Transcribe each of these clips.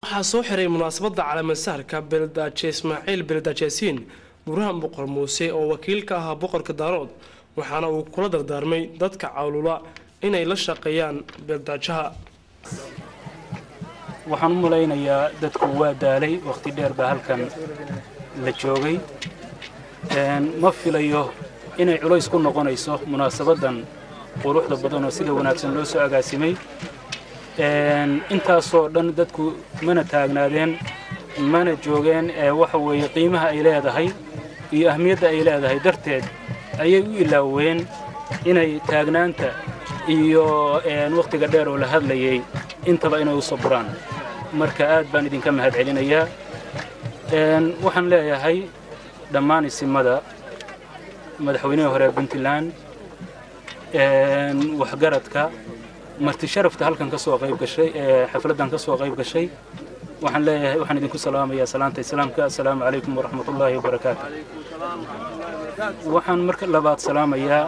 waxaa soo xiray munaasabada calaamasaarka beeldaaje Ismaaciil beeldaaje Yaasiin Burhaan Boqor Muuse oo wakiil ka ah boqorka Daarood waxaana uu kula dardaarmay dadka cawlula inay la shaqeeyaan beeldaajaha. waxaan u maleynayaa dadku waa daalay waqti dheer baa halkan la joogay ma filayo inay culays ku noqonayso munaasabadan quruxda badan oo sida wanaagsan loo soo agaasimay intaasoo dhan dadku mana taagnaadeen mana joogeen waxa weeye qiimaha ay leedahay iyo ahmiyadda ay leedahay darteed ayay u ilaaween inay taagnaanta iyo waqtiga dheer oo la hadlayay intaba inay u sabraan marka aad baan idinka mahad celinayaa waxaan leeyahay dhammaan isimada madaxweynaha hore Puntland waxgaradka marti sharafta halkan ka soo qayb gashay xafladan ka soo qayb gashay waxaan leeyahay waxaan idinku salaamayaa salaanta islaamka assalaamu calaykum waraxmatullaahi wabarakaatuh waxaan marka labaad salaamayaa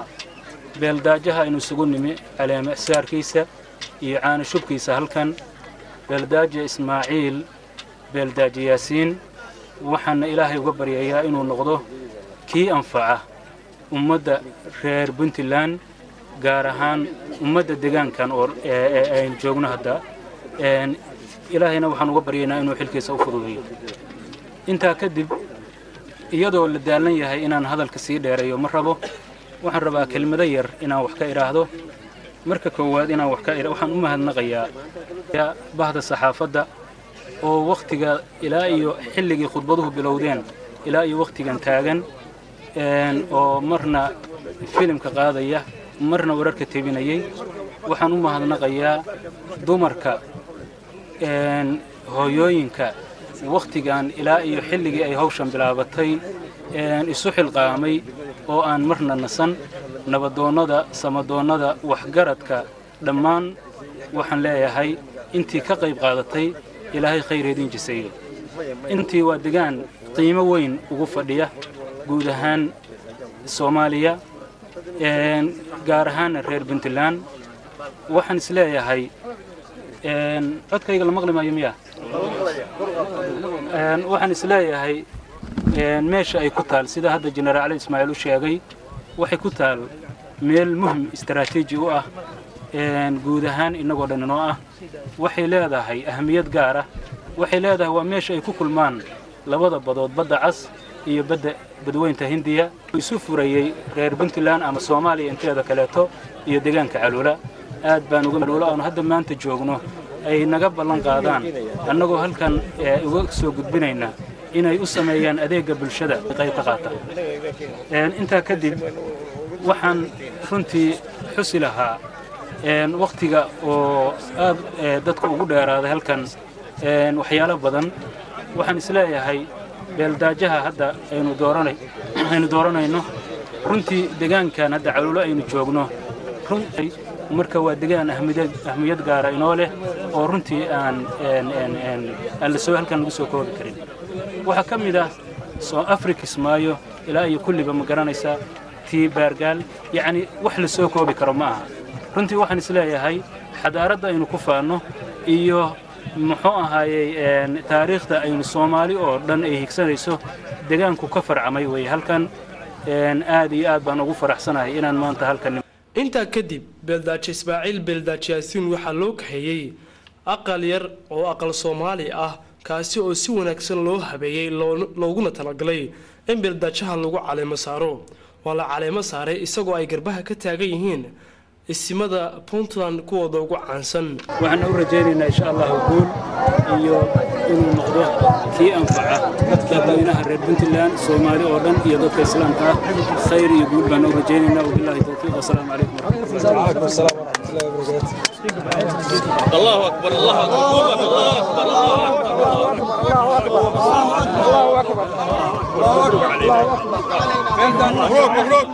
beeldaajaha inuu isugu nimi caleema saarkiisa iyo caana shubkiisa halkan beeldaaje Ismaaciil beeldaaje Yaasiin waxaan ilaahay uga baryayaa inuu noqdo kii anfaca ummadda reer Puntland gaar ahaan ummadda deegaankan oo ay joogno hadda ilaahayna waxaan uga baryaynaa inuu xilkiisa u fududeeyo intaa kadib iyadoo la daalan yahay inaan hadalka sii dheereeyo ma rabo waxaan rabaa kelmado yar inaan wax ka iraahdo marka koowaad inaan wax ka waxaan u mahadnaqayaa bahda saxaafadda oo waqtiga ilaa iyo xilligii khudbaduhu bilowdeen ilaa iyo waqtigan taagan oo marna filimka qaadaya marna wararka tabinayay waxaan u mahadnaqayaa dumarka hooyooyinka waqtigan ilaa iyo xilligii ay hawshan bilaabatay isu xilqaamay oo aan marna nasan nabadoonnada samadoonnada waxgaradka dhammaan waxaan leeyahay intii ka qayb qaadatay ilaahay khayr idin jiseeyo intii waa degaan qiimo weyn ugu fadhiya guud ahaan Soomaaliya gaar ahaan reer Puntland waxaan isleeyahay codkayga la maqli maayo miya waxaan isleeyahay meesha ay ku taal sida hadda Generaal Ismaaciil u sheegay waxay ku taal meel muhiim istaraatiiji u ah guud ahaan inagoo dhan oo ah waxay leedahay ahmiyad gaar ah waxay leedahay waa meesha ay ku kulmaan labada badood badda cas iyo badweynta Hindiya isu furayay reer Puntland ama Soomaaliya inteeda kaleeto iyo deegaanka Calula aad baan uga Calula oo hadda maanta joogno ay naga ballan qaadaan annagoo halkan uga soo gudbinayna inay u sameeyaan adeega bulshada qayb ka qaata inta kadib waxaan runtii xusi lahaa waqtiga oo aad dadku ugu dheeraaday halkan waxyaalo badan waxaan isleeyahay beeldaajaha hadda aynu dooranayno runtii deegaankan hadda Calula aynu joogno runtii marka waa deegaan ahmiyad gaar ah inoo leh oo runtii aan la soo halkan lagu soo koobi karin waxa ka mid ah soo Afrika Ismaayo ilaa iyo kulliba ma garanaysaa tii baargaal yani wax la soo koobi karo ma aha runtii waxaan isleeyahay xadaaradda aynu ku faano iyo muxuu ahaayay taariikhda aynu Soomaali oo dhan ay higsanayso deegaanku ka farcamay way halkan aad iyo aad baan ugu faraxsanahay inaan maanta halkan inta kadib beeldaaje Ismaaciil beeldaaje Yaasiin waxa loo kaxeeyay aqal yar oo aqal Soomaali ah kaasi oo si wanaagsan loo habeeyay looguna talagalay in beeldaajaha lagu caleemo saaro wala caleemo saaray isagoo ay garbaha ka taagan yihiin isimada Puntland kuwooda ugu caansan waxaan u rajaynaynaa insha Allah guul iyo inuu noqdo kii anfaca dadweynaha reer Puntland Soomaali oo dhan iyo dadka islaamka khayr iyo guul baan u rajaynaynaa wabillahi tawfiiq wassalaamu calaykum warahmatullahi wabarakatuh الله أكبر الله أكبر الله أكبر الله أكبر الله أكبر مبروك مبروك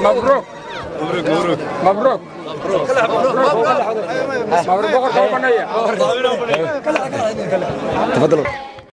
مبروك مبروك تفضلوا